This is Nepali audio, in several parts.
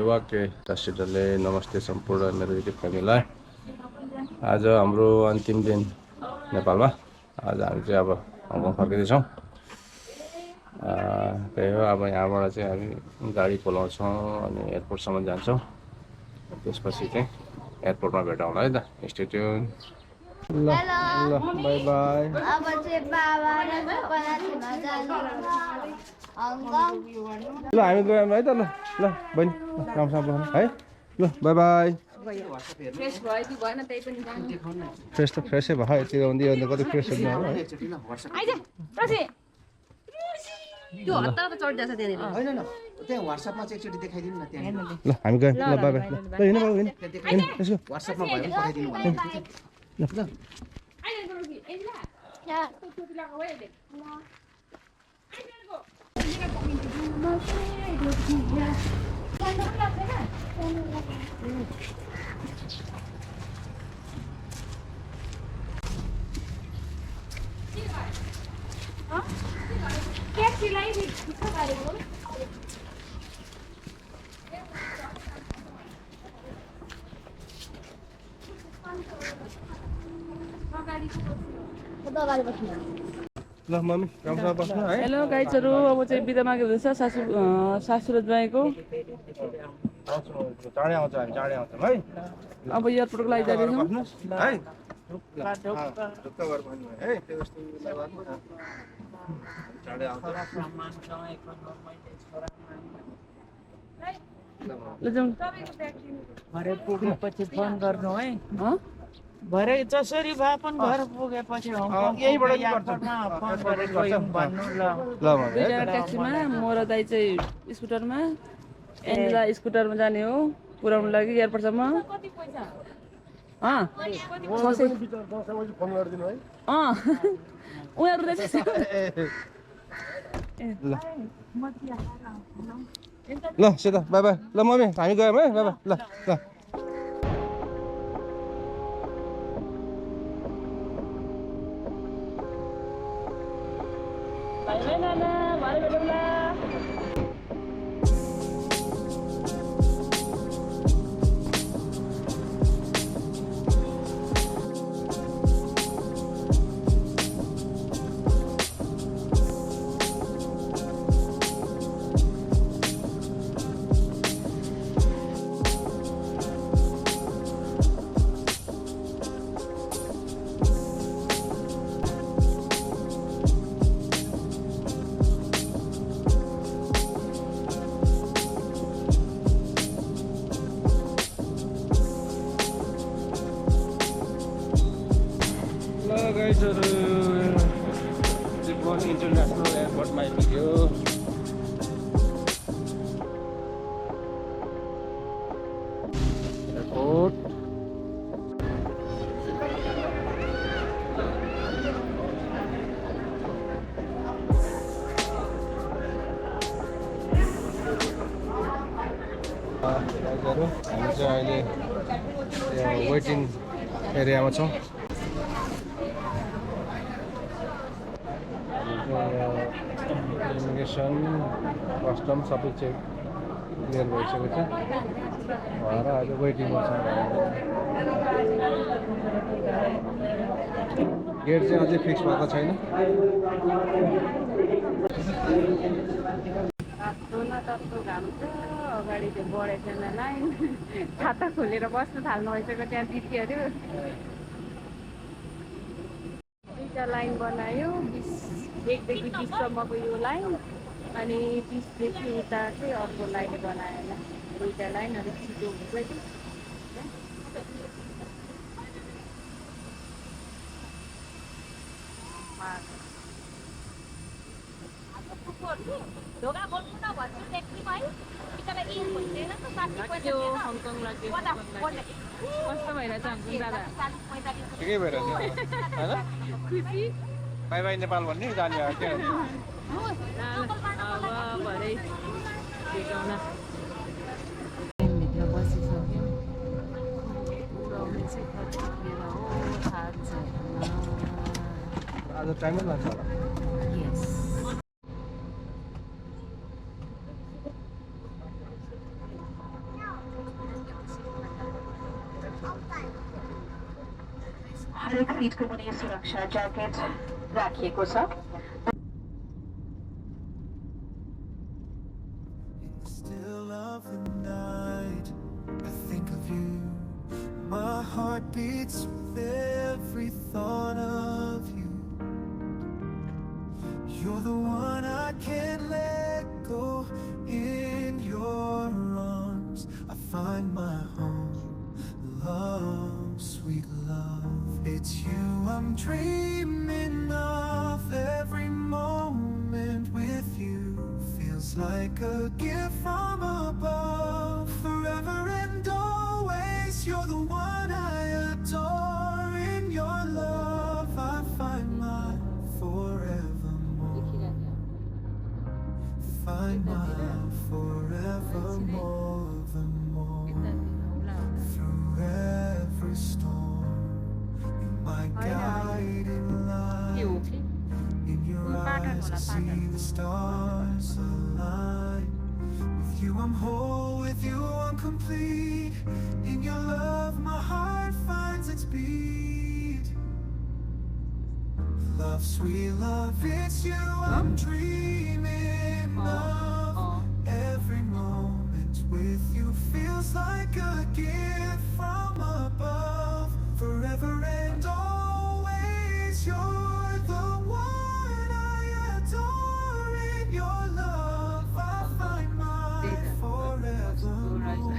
वाक्य दृष्टिले नमस्ते सम्पूर्ण मेरो युट्युब फ्यामिलीलाई। आज हाम्रो अन्तिम दिन नेपालमा। आज हामी चाहिँ अब हङकङ फर्किँदैछौँ। त्यही हो, अब यहाँबाट चाहिँ हामी गाडी बोलाउँछौँ अनि एयरपोर्टसम्म जान्छौँ। त्यसपछि चाहिँ एयरपोर्टमा भेटौँला है त। Stay tune. ल ल बाई बाई। अब चाहिँ बाबा र पराठीमा जानु हङकङ। ल हामी गयौँ है त। ल ल बहिनी राम्रोसँग बस्नु है। ल बाई बाई। फ्रेस भयो कि भएन त्यही पनि जानु। फ्रेस त फ्रेसै भयो। यति आउँदै आउँदै कति फ्रेस हुने हो है। आइज प्रसी त्यो हत्ता त चढ्दैछ त्यहाँनिर। हैन न त्यहाँ WhatsApp मा चाहिँ एकचोटी देखाइदिनु न त्यहाँ। ल हामी गयौँ। ल बाई बाई। ल हिँड्नु बाबु हिँड्नु। देखाइदिनु WhatsApp मा भयो भने पठाइदिनु भने। ल आइज गुरुजी एजिला या टोपी लगाऊ है ले। ल आइज गो एजिला कमेन्ट दिनु म चाहिँ रोटी या खानु लाग्दैन। ट्याक्सीलाई ढिक्क पारेको ल मम्मी राम्रोसँग बस्नु है। हेलो गाइजहरू, अब चाहिँ बिदा मागेको हुँदैछ सासू र ज्वाइँको। चाँडै आउँछ हामी चाँडै आउँछौँ है। अब एयरपोर्टको लागि जाँदैछौँ है ढुक्क गरेर भन्नु है। त्यो जस्तो चाँडै आउँछ। ल जाउँ। भरे पुगेपछि फोन गर्नु है। भरे जसरी भए पनि घर पुगेपछि यहीँबाट एयरपोर्टमा फोन गरेर गयौँ भन्नु ल। ल मम्मी दुईजना ट्याक्सीमा, म र दाइ चाहिँ स्कुटरमा, एन्जेला स्कुटरमा जाने हो पुऱ्याउनु लागि एयरपोर्टसम्म। उनीहरू रहेछ। ल सीता बाई बाई। ल मम्मी हामी गयौँ है। By by. ल ल बाई बाई नाना, भरे भेटौँला। गाइजहरू त्रिभुवन इन्टरनेसनल एयरपोर्टमा आइपुग्यो। एयरपोर्ट गाइजहरू हामी चाहिँ अहिले वेटिङ एरियामा छौँ। इमिग्रेसन कस्टम सबै चेक क्लियर भइसकेको छ भएर अहिले वेटिङमा छ। गेट चाहिँ अझै फिक्स भएको छैन। तत्तो घाम छ, अगाडि त्यो बढेको छैन लाइन। खाता खोलेर बस्नु थाल्नु भइसक्यो त्यहाँ दिदीहरू। दुईवटा लाइन बनायो, 1देखि 20सम्मको यो लाइन, अनि 20देखि उता चाहिँ अर्को लाइन बनायो होला। दुईवटा लाइनहरू छिटो हुन्छ। हङकङ लाग्यो कस्तो भइरहेछ हङकङ दादा? ठिकै भइरहेछ होइन। खुसी बाई बाई नेपाल भन्ने जाने हो क्या। अब भरे भेटौँला। भित्र बसिसक्यो। पुऱ्याउनु चाहिँ कतिखेर हो थाहा छैन। आज टाइमै लाग्छ होला। यस इलेक्ट्रिक सिटको मुनि सुरक्षा ज्याकेट राखिएको छ। Still of the night, I think of you. My heart beats with every thought of you. You're the one I can't let go. In your arms, I find my home. Love, sweet love, it's you I'm dreaming of. Every moment with you feels like a gift from above. Forever and always, you're the one I adore. In your love, I find my forevermore. Find my forevermore, the more. Through every storm, you're my guiding light. In your eyes, I see the stars align. With you, I'm whole. With you, I'm complete. In your love, my heart finds its beat. Love, sweet love, it's you I'm dreaming of. Every moment with you feels like a gift from above. Forever and always, you're the one I adore. In your love, I find my forevermore.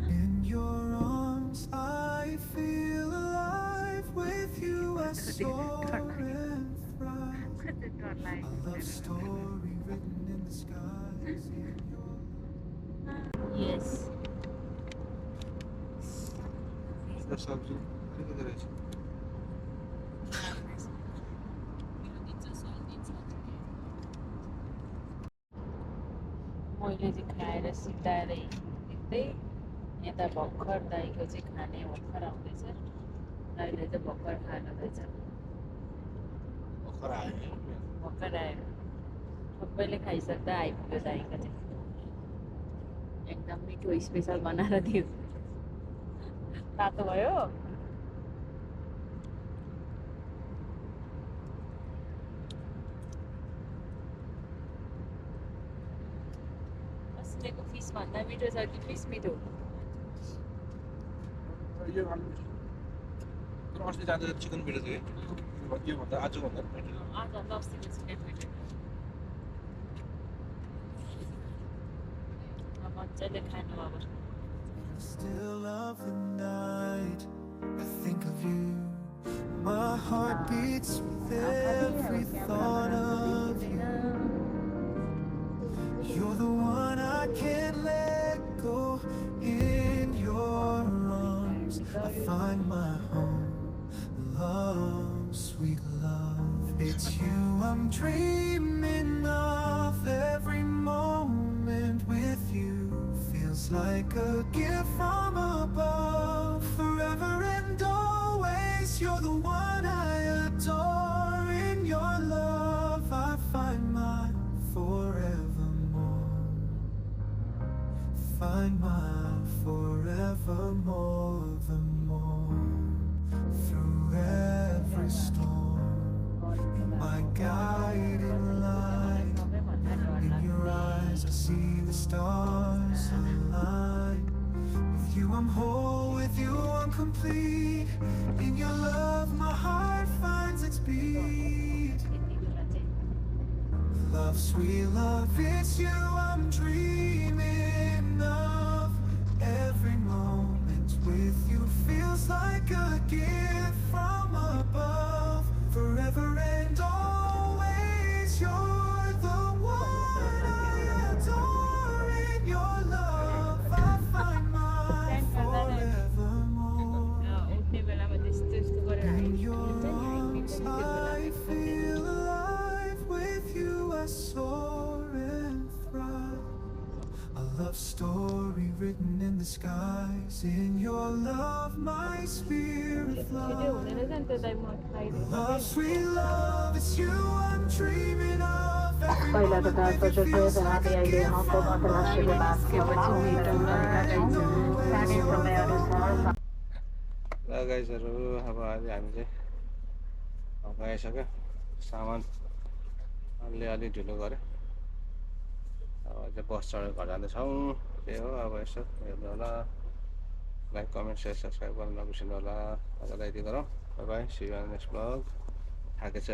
In your arms, I feel alive. With you, I soar and thrive. A love story written in the skies. In your Yes. सब्जी अलिकति रहेछ मैले चाहिँ खाएर सिद्धाएर हिँड्दै यता भर्खर दाइको चाहिँ खाने भर्खर आउँदैछ। दाइले चाहिँ भर्खर खानुहुँदैछ। भर्खर आयो। सबैले खाइसक्दा आइपुग्यो दाइको चाहिँ। एकदम मिठो स्पेसल बनाएर दियो। तातो भयो? अस्तिको फिस भन्दा मिठो छ कि फिस मिठो? यो अस्ति जाँदा चिकन मिठो थियो कि योभन्दा आजको भन्दा मिठो। आजभन्दा अस्तिको चिकन मिठो। मजाले खानु अब। still of the night, I think of you. My heart beats with every thought of you. You're the one I can't let go. In your arms, I find my home. Love, sweet love, it's you I'm dreaming of. Every moment with you feels like a gift from above. Forever and always, you're the one I adore. In your love, I find my forevermore. Find my forevermore, the more. Through every storm, you're my guiding light. In your eyes, I see the stars align. With you, I'm whole. With you, I'm complete. In your love, my heart finds its beat. Love, sweet love, it's you I'm dreaming of. Every moment with you feels like a gift from above. Forever and always, you're the one I adore. In your love, I find my forevermore. In your arms, I feel alive. With you, I soar and thrive. A love story written in the skies. In your love, my spirit flies. Love, sweet love, it's you I'm dreaming of. Every पहिला त moment with you feels like a अहिले gift हकको from अन्तर्राष्ट्रिय विभागको above. साढे समयअनुसार गाइजहरू अब अहिले हामी चाहिँ अब आइसक्यो सामान अलि ढिलो गऱ्यो अब चाहिँ बस चढेर घर जाँदैछौँ त्यही हो अब यसो हेर्नु होला लाइक कमेन्ट सेयर सब्सक्राइब गर्न नबिर्सिनु होला आजलाई यति गरौँ bye bye see you in next blog थाकेछ